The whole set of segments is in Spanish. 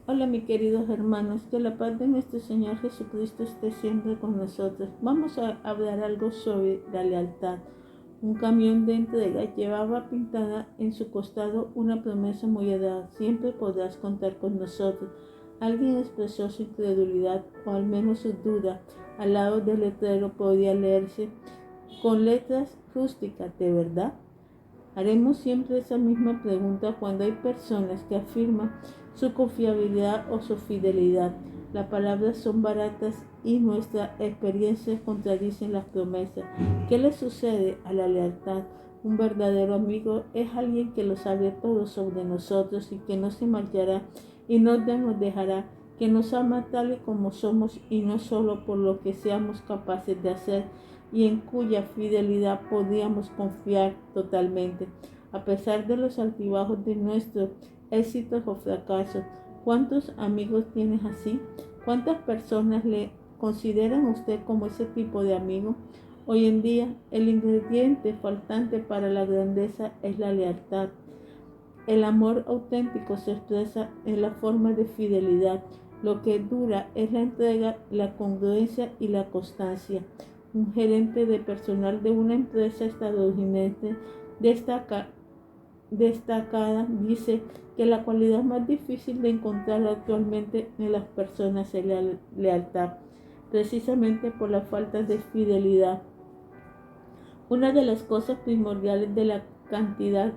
Hola, mis queridos hermanos, que la paz de nuestro Señor Jesucristo esté siempre con nosotros. Vamos a hablar algo sobre la lealtad. Un camión de entrega llevaba pintada en su costado una promesa muy dada: siempre podrás contar con nosotros. Alguien expresó su incredulidad, o al menos su duda. Al lado del letrero podía leerse con letras rústicas: ¿de verdad? Haremos siempre esa misma pregunta cuando hay personas que afirman su confiabilidad o su fidelidad. Las palabras son baratas y nuestras experiencias contradicen las promesas. ¿Qué le sucede a la lealtad? Un verdadero amigo es alguien que lo sabe todo sobre nosotros y que no se marchará y no nos dejará, que nos ama tal y como somos y no solo por lo que seamos capaces de hacer, y en cuya fidelidad podíamos confiar totalmente, a pesar de los altibajos de nuestros éxitos o fracasos. ¿Cuántos amigos tienes así? ¿Cuántas personas le consideran a usted como ese tipo de amigo? Hoy en día, el ingrediente faltante para la grandeza es la lealtad. El amor auténtico se expresa en la forma de fidelidad. Lo que dura es la entrega, la congruencia y la constancia. Un gerente de personal de una empresa estadounidense destacada dice que la cualidad más difícil de encontrar actualmente en las personas es la lealtad, precisamente por la falta de fidelidad. Una de las cosas primordiales de la cantidad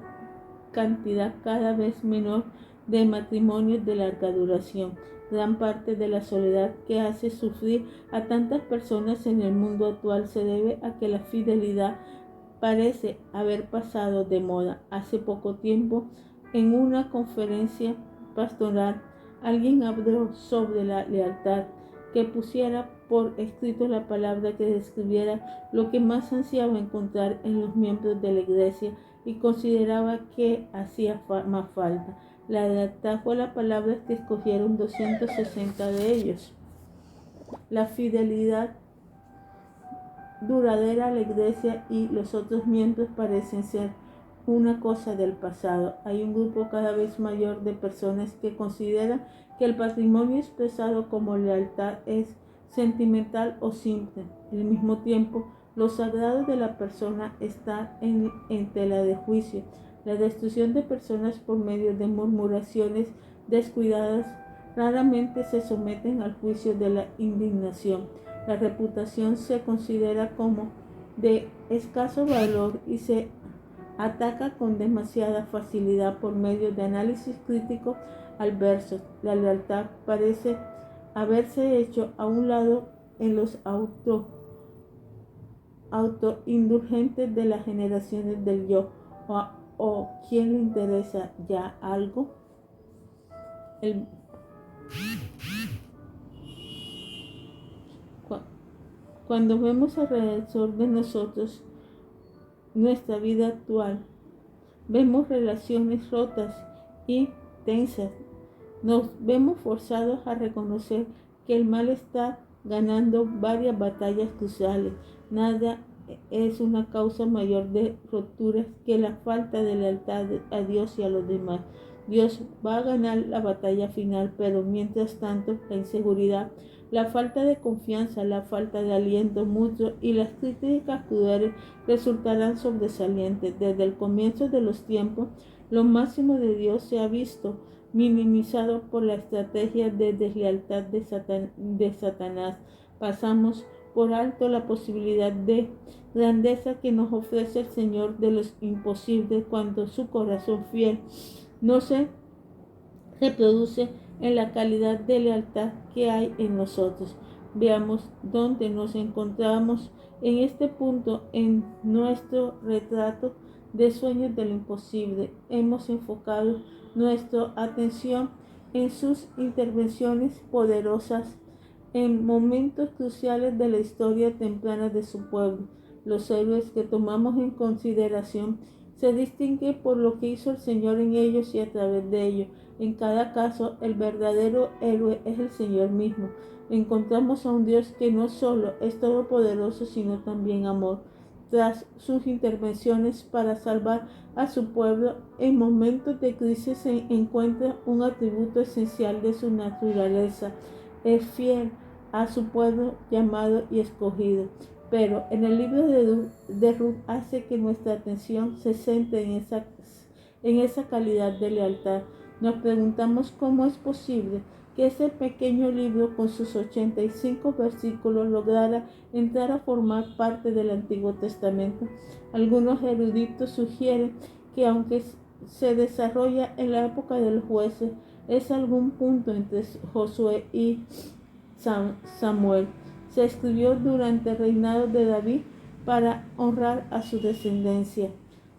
cada vez menor de matrimonios de larga duración. Gran parte de la soledad que hace sufrir a tantas personas en el mundo actual se debe a que la fidelidad parece haber pasado de moda. Hace poco tiempo, en una conferencia pastoral, alguien habló sobre la lealtad, que pusiera por escrito la palabra que describiera lo que más ansiaba encontrar en los miembros de la iglesia y consideraba que hacía más falta. La lealtad fue la palabra que escogieron 260 de ellos. La fidelidad duradera a la iglesia y los otros miembros parecen ser una cosa del pasado. Hay un grupo cada vez mayor de personas que consideran que el patrimonio expresado como lealtad es sentimental o simple. Al mismo tiempo, lo sagrado de la persona está en tela de juicio. La destrucción de personas por medio de murmuraciones descuidadas raramente se someten al juicio de la indignación. La reputación se considera como de escaso valor y se ataca con demasiada facilidad por medio de análisis crítico al verso. La lealtad parece haberse hecho a un lado en los autoindulgentes de las generaciones del yo. O ¿quién le interesa ya algo? El, Cuando vemos alrededor de nosotros nuestra vida actual, vemos relaciones rotas y tensas. Nos vemos forzados a reconocer que el mal está ganando varias batallas cruciales. Nada es una causa mayor de rupturas que la falta de lealtad a Dios y a los demás. Dios va a ganar la batalla final, pero mientras tanto la inseguridad, la falta de confianza, la falta de aliento mutuo y las críticas crueles resultarán sobresalientes. Desde el comienzo de los tiempos, lo máximo de Dios se ha visto minimizado por la estrategia de deslealtad de Satanás. Pasamos por alto la posibilidad de grandeza que nos ofrece el Señor de los imposibles cuando su corazón fiel no se reproduce en la calidad de lealtad que hay en nosotros. Veamos dónde nos encontramos en este punto en nuestro retrato de sueños de lo imposible. Hemos enfocado nuestra atención en sus intervenciones poderosas en momentos cruciales de la historia temprana de su pueblo. Los héroes que tomamos en consideración se distinguen por lo que hizo el Señor en ellos y a través de ellos. En cada caso, el verdadero héroe es el Señor mismo. Encontramos a un Dios que no solo es todopoderoso, sino también amor. tras sus intervenciones para salvar a su pueblo, en momentos de crisis se encuentra un atributo esencial de su naturaleza. Es fiel a su pueblo llamado y escogido. Pero en el libro de Ruth hace que nuestra atención se centre en esa calidad de lealtad. Nos preguntamos cómo es posible que ese pequeño libro con sus 85 versículos lograra entrar a formar parte del Antiguo Testamento. Algunos eruditos sugieren que aunque se desarrolla en la época de los jueces, es algún punto entre Josué y Samuel. Se escribió durante el reinado de David para honrar a su descendencia.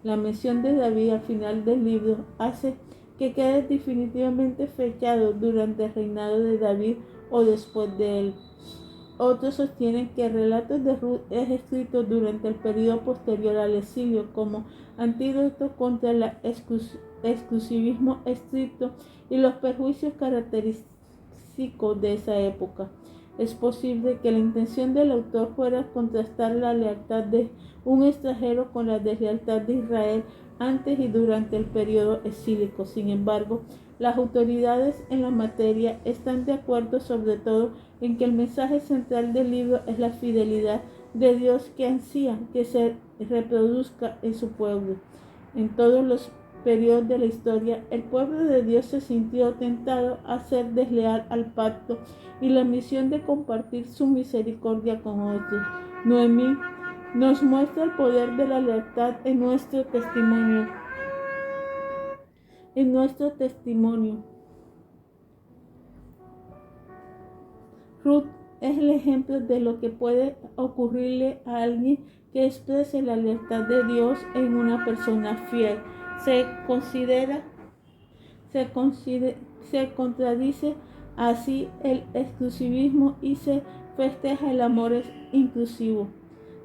La mención de David al final del libro hace que quede definitivamente fechado durante el reinado de David o después de él. Otros sostienen que el relato de Ruth es escrito durante el periodo posterior al exilio como antídoto contra el exclusivismo estricto y los perjuicios característicos de esa época. Es posible que la intención del autor fuera contrastar la lealtad de un extranjero con la deslealtad de Israel antes y durante el periodo exílico. Sin embargo, las autoridades en la materia están de acuerdo sobre todo en que el mensaje central del libro es la fidelidad de Dios que ansía que se reproduzca en su pueblo. En todos los periodos de la historia, el pueblo de Dios se sintió tentado a ser desleal al pacto y la misión de compartir su misericordia con otros. Noemí nos muestra el poder de la lealtad en nuestro testimonio. Ruth es el ejemplo de lo que puede ocurrirle a alguien que exprese la lealtad de Dios en una persona fiel. Se contradice así el exclusivismo y se festeja el amor inclusivo.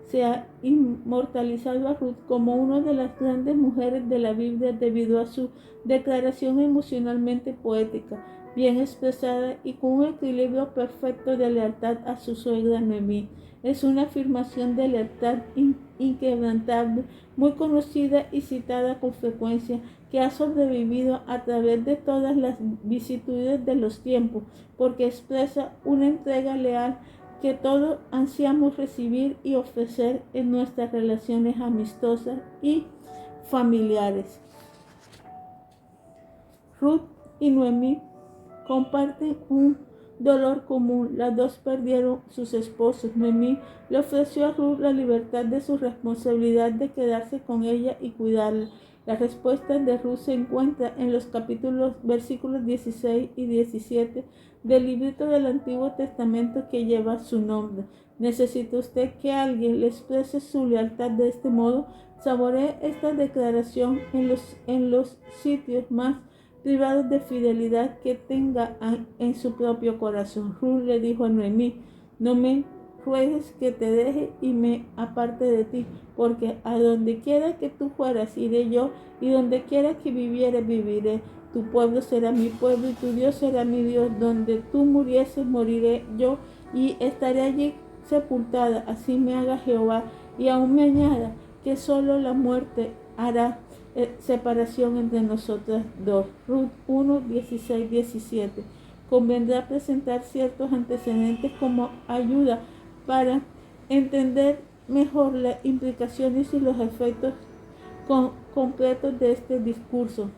Se ha inmortalizado a Ruth como una de las grandes mujeres de la Biblia debido a su declaración emocionalmente poética, bien expresada y con un equilibrio perfecto de lealtad a su suegra Noemí. Es una afirmación de lealtad inquebrantable, muy conocida y citada con frecuencia, que ha sobrevivido a través de todas las vicisitudes de los tiempos, porque expresa una entrega leal que todos ansiamos recibir y ofrecer en nuestras relaciones amistosas y familiares. Ruth y Noemí comparten un dolor común. Las dos perdieron sus esposos. Noemí le ofreció a Ruth la libertad de su responsabilidad de quedarse con ella y cuidarla. La respuesta de Ruth se encuentra en los versículos 16 y 17 del librito del Antiguo Testamento que lleva su nombre. ¿Necesita usted que alguien le exprese su lealtad de este modo? Saboree esta declaración en los sitios más privados de fidelidad que tenga en su propio corazón. Ruth le dijo a Noemí: no me ruegues que te deje y me aparte de ti, porque a donde quiera que tú fueras iré yo, y donde quiera que vivieres viviré. Tu pueblo será mi pueblo y tu Dios será mi Dios. Donde tú murieses moriré yo y estaré allí sepultada. Así me haga Jehová, y aún me añada que solo la muerte hará separación entre nosotras dos. Ruth 1, 16, 17. Convendrá presentar ciertos antecedentes como ayuda para entender mejor las implicaciones y los efectos completos de este discurso.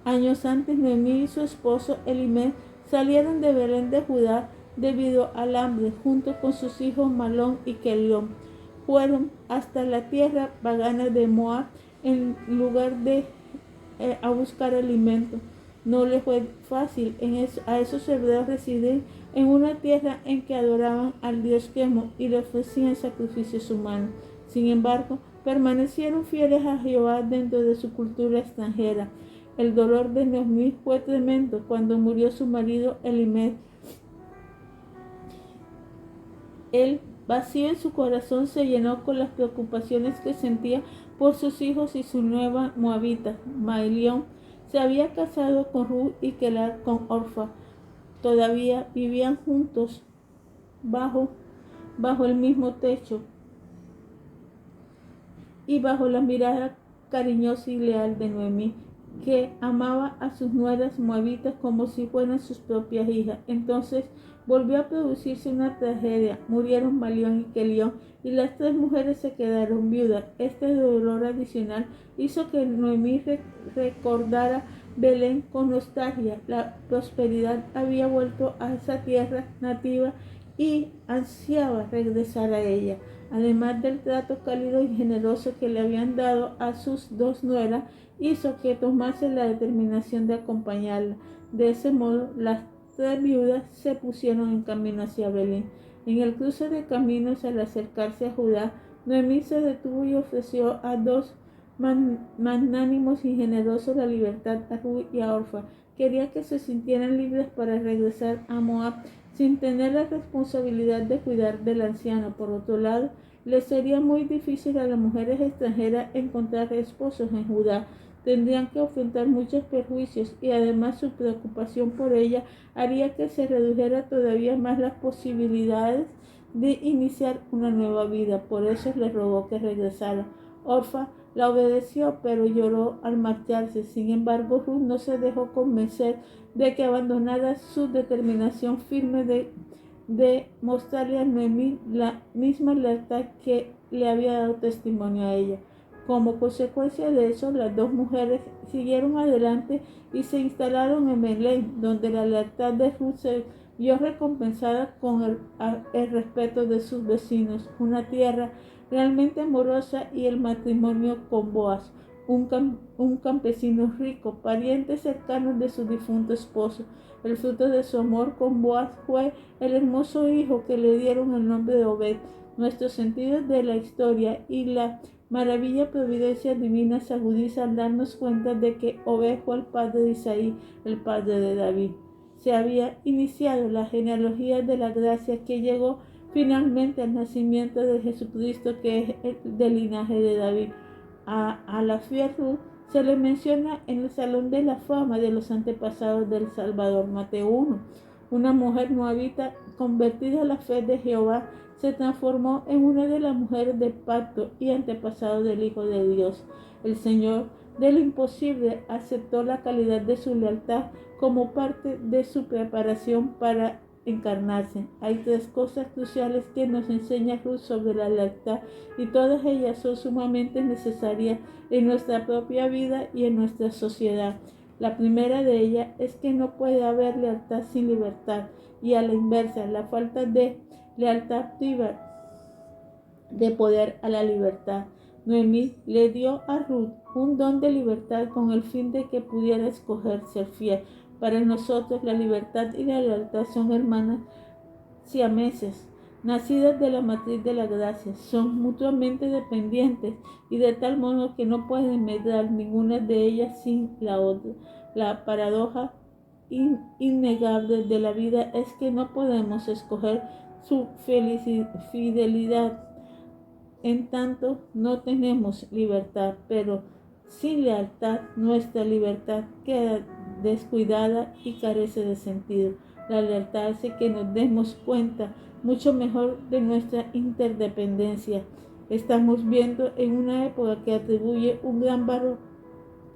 Años antes, Noemí y su esposo Elimelech salieron de Belén de Judá debido al hambre, junto con sus hijos Malón y Kelión. Fueron hasta la tierra pagana de Moab en lugar de a buscar alimento. No les fue fácil a esos hebreos residir en una tierra en que adoraban al dios Quemo y le ofrecían sacrificios humanos. Sin embargo, permanecieron fieles a Jehová dentro de su cultura extranjera. El dolor de Noemí fue tremendo cuando murió su marido Elimelech. El vacío en su corazón se llenó con las preocupaciones que sentía por sus hijos y su nueva moabita. Mahlón se había casado con Ruth y Kelar con Orfa. Todavía vivían juntos bajo el mismo techo. y bajo la mirada cariñosa y leal de Noemí, que amaba a sus nueras moabitas como si fueran sus propias hijas. Entonces volvió a producirse una tragedia. Murieron Malión y Kelión, y las tres mujeres se quedaron viudas. Este dolor adicional hizo que Noemí recordara Belén con nostalgia. La prosperidad había vuelto a esa tierra nativa y ansiaba regresar a ella. Además del trato cálido y generoso que le habían dado a sus dos nueras, hizo que tomase la determinación de acompañarla. De ese modo, las tres viudas se pusieron en camino hacia Belén. En el cruce de caminos, al acercarse a Judá, Noemí se detuvo y ofreció a dos magnánimos y generosos la libertad a Ruth y a Orfa. Quería que se sintieran libres para regresar a Moab sin tener la responsabilidad de cuidar del anciano. Por otro lado, les sería muy difícil a las mujeres extranjeras encontrar esposos en Judá. Tendrían que enfrentar muchos perjuicios, y además su preocupación por ella haría que se redujera todavía más las posibilidades de iniciar una nueva vida. Por eso le rogó que regresara. Orfa la obedeció, pero lloró al marcharse. Sin embargo, Ruth no se dejó convencer de que abandonara su determinación firme de mostrarle a Noemí la misma lealtad que le había dado testimonio a ella. Como consecuencia de eso, las dos mujeres siguieron adelante y se instalaron en Belén, donde la lealtad de Ruth se vio recompensada con el respeto de sus vecinos, una tierra realmente amorosa, y el matrimonio con Boaz, un campesino rico, pariente cercano de su difunto esposo. El fruto de su amor con Boaz fue el hermoso hijo que le dieron el nombre de Obed. Nuestros sentidos de la historia y la maravilla providencia divina se agudiza al darnos cuenta de que Obed fue el padre de Isaí, el padre de David. Se había iniciado la genealogía de la gracia que llegó finalmente al nacimiento de Jesucristo, que es el del linaje de David. A la fiel Ruth se le menciona en el Salón de la Fama de los antepasados del Salvador, Mateo 1. Una mujer moabita convertida a la fe de Jehová se transformó en una de las mujeres del pacto y antepasado del Hijo de Dios. El Señor de lo imposible aceptó la calidad de su lealtad como parte de su preparación para encarnarse. Hay tres cosas cruciales que nos enseña Ruth sobre la lealtad, y todas ellas son sumamente necesarias en nuestra propia vida y en nuestra sociedad. La primera de ellas es que no puede haber lealtad sin libertad, y a la inversa, la falta de lealtad priva de poder a la libertad. Noemí le dio a Ruth un don de libertad con el fin de que pudiera escoger ser fiel. Para nosotros la libertad y la lealtad son hermanas siameses, nacidas de la matriz de la gracia. Son mutuamente dependientes y de tal modo que no pueden medrar ninguna de ellas sin la otra. La paradoja innegable de la vida es que no podemos escoger su fidelidad. En tanto, no tenemos libertad, pero sin lealtad nuestra libertad queda descuidada y carece de sentido. La lealtad hace que nos demos cuenta mucho mejor de nuestra interdependencia. Estamos viendo en una época que atribuye un gran valor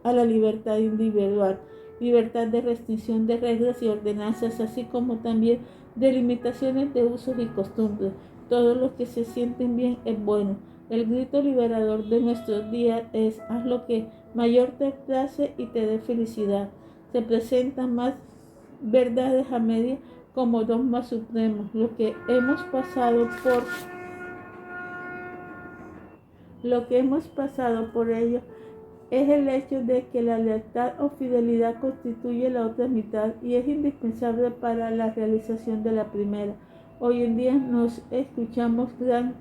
a la libertad individual, libertad de restricción de reglas y ordenanzas, así como también de limitaciones de usos y costumbres. Todo lo que se sienten bien es bueno. El grito liberador de nuestros días es: haz lo que mayor te place y te dé felicidad. Se presentan más verdades a media como dogmas supremos. Lo que hemos pasado por ello es el hecho de que la lealtad o fidelidad constituye la otra mitad y es indispensable para la realización de la primera. Hoy en día nos escuchamos gran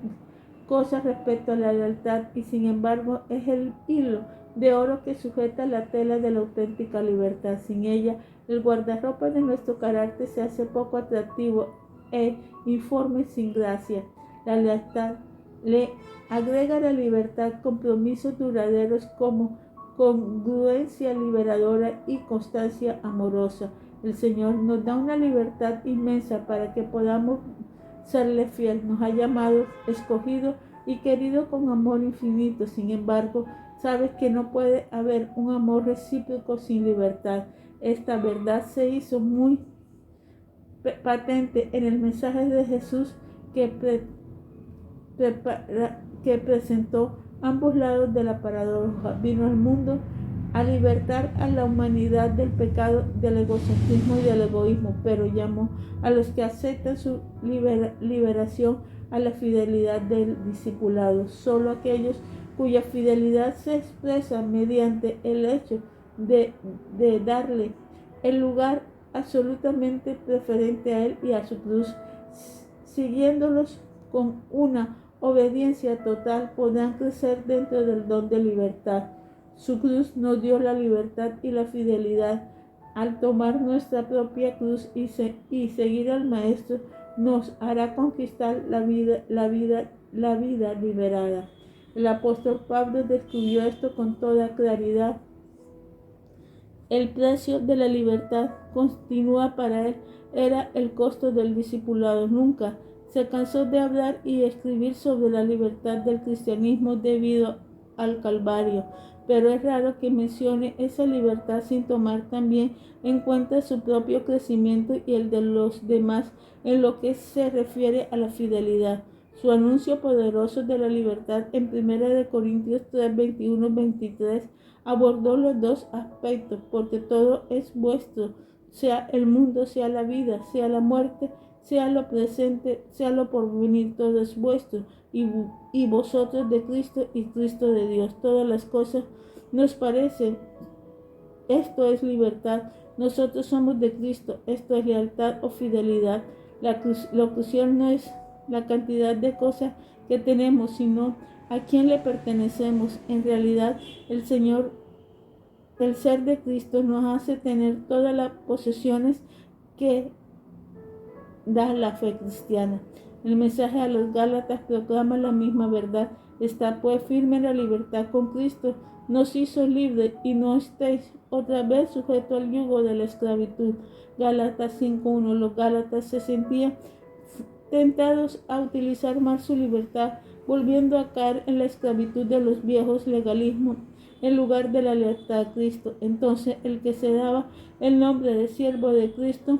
cosas respecto a la lealtad, y sin embargo es el hilo de oro que sujeta la tela de la auténtica libertad. Sin ella, el guardarropa de nuestro carácter se hace poco atractivo e informe sin gracia. La lealtad le agrega a la libertad compromisos duraderos como congruencia liberadora y constancia amorosa. El Señor nos da una libertad inmensa para que podamos serle fiel. Nos ha llamado, escogido y querido con amor infinito. Sin embargo, sabes que no puede haber un amor recíproco sin libertad. Esta verdad se hizo muy patente en el mensaje de Jesús que presentó ambos lados de la paradoja. Vino al mundo a libertar a la humanidad del pecado, del egocentrismo y del egoísmo, pero llamó a los que aceptan su liberación a la fidelidad del discipulado. Solo aquellos cuya fidelidad se expresa mediante el hecho de darle el lugar absolutamente preferente a Él y a su cruz, siguiéndolos con una obediencia total, podrán crecer dentro del don de libertad. Su cruz nos dio la libertad y la fidelidad. Al tomar nuestra propia cruz y seguir al Maestro, nos hará conquistar la vida liberada. El apóstol Pablo describió esto con toda claridad. El precio de la libertad continua para él era el costo del discipulado. Nunca se cansó de hablar y escribir sobre la libertad del cristianismo debido al Calvario, pero es raro que mencione esa libertad sin tomar también en cuenta su propio crecimiento y el de los demás en lo que se refiere a la fidelidad. Su anuncio poderoso de la libertad en 1 Corintios 3, 21, 23 abordó los dos aspectos, porque todo es vuestro, sea el mundo, sea la vida, sea la muerte, sea lo presente, sea lo porvenir, todo es vuestro, y vosotros de Cristo y Cristo de Dios. Todas las cosas nos parecen, esto es libertad, nosotros somos de Cristo, esto es lealtad o fidelidad. La crucial no es la cantidad de cosas que tenemos, sino a quién le pertenecemos. En realidad, el ser de Cristo nos hace tener todas las posesiones que da la fe cristiana. El mensaje a los Gálatas proclama la misma verdad. Está pues firme en la libertad con Cristo. Nos hizo libres y no estéis otra vez sujetos al yugo de la esclavitud. Gálatas 5:1. Los Gálatas se sentían tentados a utilizar más su libertad, volviendo a caer en la esclavitud de los viejos legalismos en lugar de la lealtad a Cristo. Entonces el que se daba el nombre de siervo de Cristo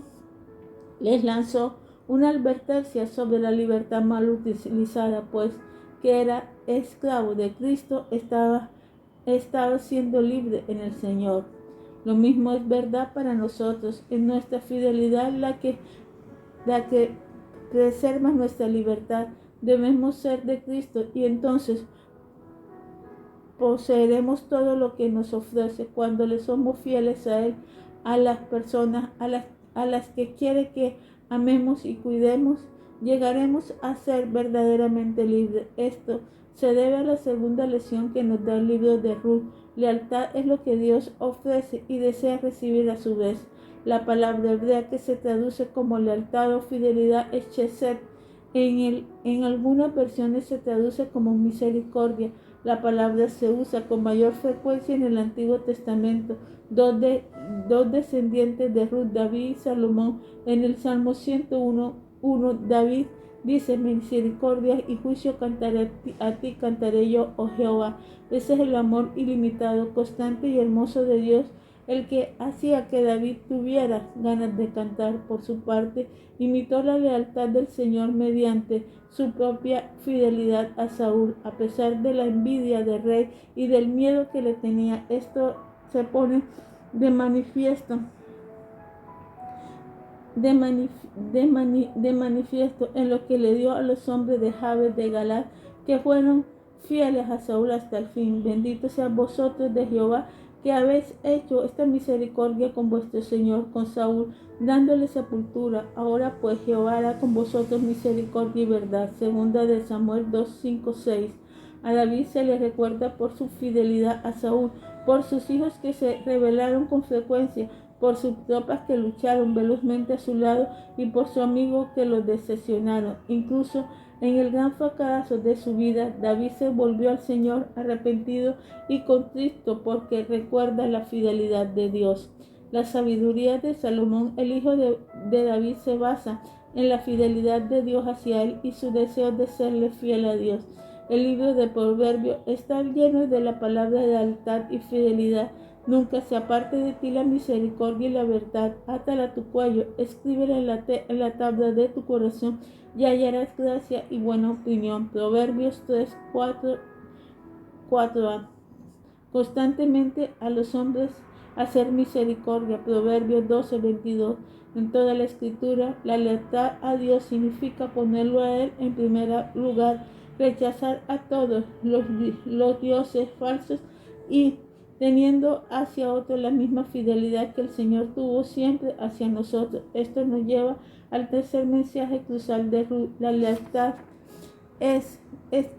les lanzó una advertencia sobre la libertad mal utilizada, pues que era esclavo de Cristo estaba siendo libre en el Señor. Lo mismo es verdad para nosotros. En nuestra fidelidad la que preserva nuestra libertad. Debemos ser de Cristo y entonces poseeremos todo lo que nos ofrece cuando le somos fieles a Él, a las personas a las que quiere que amemos y cuidemos. Llegaremos a ser verdaderamente libres. Esto se debe a la segunda lección que nos da el libro de Ruth. Lealtad es lo que Dios ofrece y desea recibir a su vez. La palabra hebrea que se traduce como lealtad o fidelidad es chesed. En algunas versiones se traduce como misericordia. La palabra se usa con mayor frecuencia en el Antiguo Testamento. Dos descendientes de Ruth, David y Salomón. En el Salmo 101, David dice: misericordia y juicio cantaré a ti, cantaré yo, oh Jehová. Ese es el amor ilimitado, constante y hermoso de Dios, el que hacía que David tuviera ganas de cantar. Por su parte, imitó la lealtad del Señor mediante su propia fidelidad a Saúl, a pesar de la envidia del rey y del miedo que le tenía. Esto se pone de manifiesto en lo que le dio a los hombres de Jabes de Galaad, que fueron fieles a Saúl hasta el fin. Bendito sea vosotros de Jehová, que habéis hecho esta misericordia con vuestro Señor, con Saúl, dándole sepultura. Ahora pues Jehová hará con vosotros misericordia y verdad. Segunda de Samuel 2, 5, 6. A David se le recuerda por su fidelidad a Saúl, por sus hijos que se rebelaron con frecuencia, por sus tropas que lucharon velozmente a su lado y por su amigo que lo decepcionaron. Incluso en el gran fracaso de su vida, David se volvió al Señor arrepentido y contrito porque recuerda la fidelidad de Dios. La sabiduría de Salomón, el hijo de David, se basa en la fidelidad de Dios hacia él y su deseo de serle fiel a Dios. El libro de Proverbios está lleno de la palabra de lealtad y fidelidad. Nunca se aparte de ti la misericordia y la verdad. Átala a tu cuello, escríbela en la tabla de tu corazón y hallarás gracia y buena opinión. Proverbios 3, 4a. Constantemente a los hombres hacer misericordia. Proverbios 12, 22. En toda la escritura, la lealtad a Dios significa ponerlo a Él en primer lugar, rechazar a todos los dioses falsos y teniendo hacia otros la misma fidelidad que el Señor tuvo siempre hacia nosotros. Esto nos lleva al tercer mensaje crucial de Ruth. La lealtad es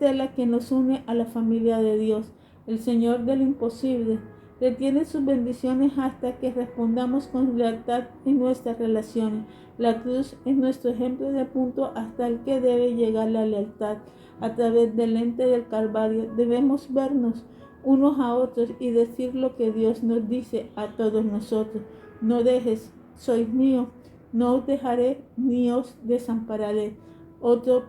la que nos une a la familia de Dios. El Señor del imposible retiene sus bendiciones hasta que respondamos con lealtad en nuestras relaciones. La cruz es nuestro ejemplo de punto hasta el que debe llegar la lealtad. A través del lente del Calvario debemos vernos unos a otros y decir lo que Dios nos dice a todos nosotros. No dejes, sois mío, no os dejaré ni os desampararé. Otra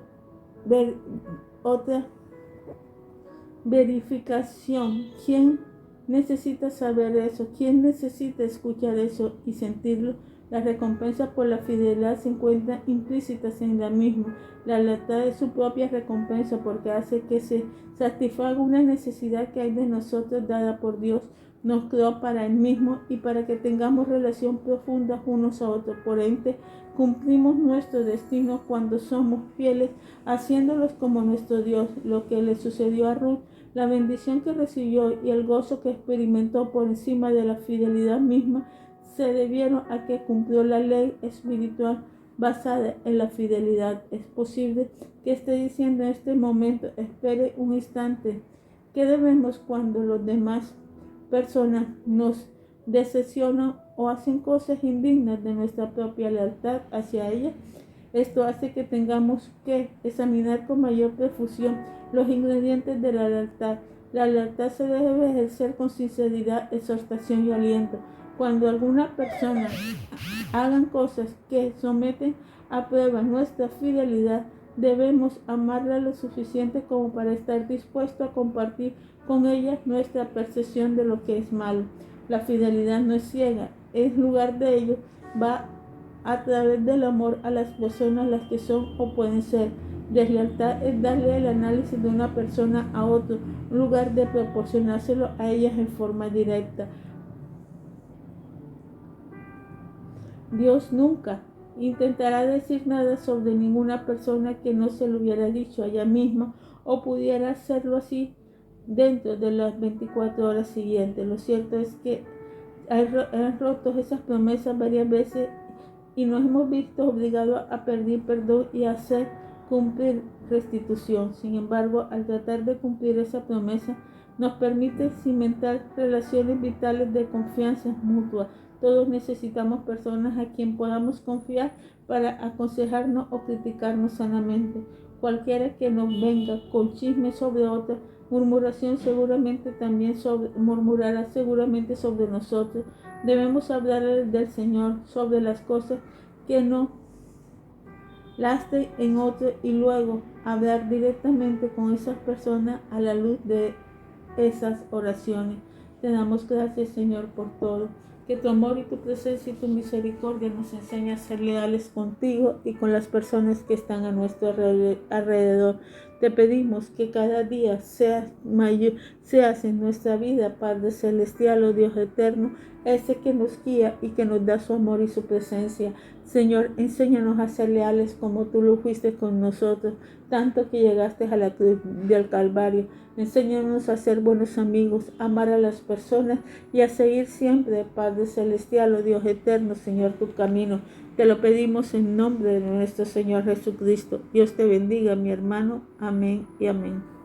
verificación. ¿Quién necesita saber eso? ¿Quién necesita escuchar eso y sentirlo? La recompensa por la fidelidad se encuentra implícitas en la misma. La lealtad es su propia recompensa porque hace que se satisfaga una necesidad que hay de nosotros dada por Dios. Nos creó para Él mismo y para que tengamos relación profunda unos a otros. Por ende, cumplimos nuestro destino cuando somos fieles, haciéndolos como nuestro Dios. Lo que le sucedió a Ruth, la bendición que recibió y el gozo que experimentó por encima de la fidelidad misma, se debieron a que cumplió la ley espiritual basada en la fidelidad. Es posible que esté diciendo en este momento, espere un instante, ¿qué debemos cuando los demás personas nos decepcionan o hacen cosas indignas de nuestra propia lealtad hacia ellas? Esto hace que tengamos que examinar con mayor profusión los ingredientes de la lealtad. La lealtad se debe ejercer con sinceridad, exhortación y aliento. Cuando alguna persona hagan cosas que someten a prueba nuestra fidelidad, debemos amarla lo suficiente como para estar dispuesto a compartir con ella nuestra percepción de lo que es malo. La fidelidad no es ciega, en lugar de ello va a través del amor a las personas las que son o pueden ser. Deslealtad es darle el análisis de una persona a otro, en lugar de proporcionárselo a ellas en forma directa. Dios nunca intentará decir nada sobre ninguna persona que no se lo hubiera dicho a ella misma o pudiera hacerlo así dentro de las 24 horas siguientes. Lo cierto es que han roto esas promesas varias veces y nos hemos visto obligados a pedir perdón y a hacer cumplir restitución. Sin embargo, al tratar de cumplir esa promesa, nos permite cimentar relaciones vitales de confianza mutua. Todos necesitamos personas a quien podamos confiar para aconsejarnos o criticarnos sanamente. Cualquiera que nos venga con chisme sobre otra, murmurará seguramente sobre nosotros. Debemos hablar del Señor sobre las cosas que no lastre en otro y luego hablar directamente con esas personas a la luz de esas oraciones. Te damos gracias, Señor, por todo. Que tu amor y tu presencia y tu misericordia nos enseñen a ser leales contigo y con las personas que están a nuestro alrededor. Te pedimos que cada día seas en nuestra vida, Padre Celestial, oh Dios eterno, ese que nos guía y que nos da su amor y su presencia. Señor, enséñanos a ser leales como tú lo fuiste con nosotros, tanto que llegaste a la cruz del Calvario. Enséñanos a ser buenos amigos, a amar a las personas y a seguir siempre, Padre Celestial, oh Dios eterno, Señor, tu camino. Te lo pedimos en nombre de nuestro Señor Jesucristo. Dios te bendiga, mi hermano. Amén y amén.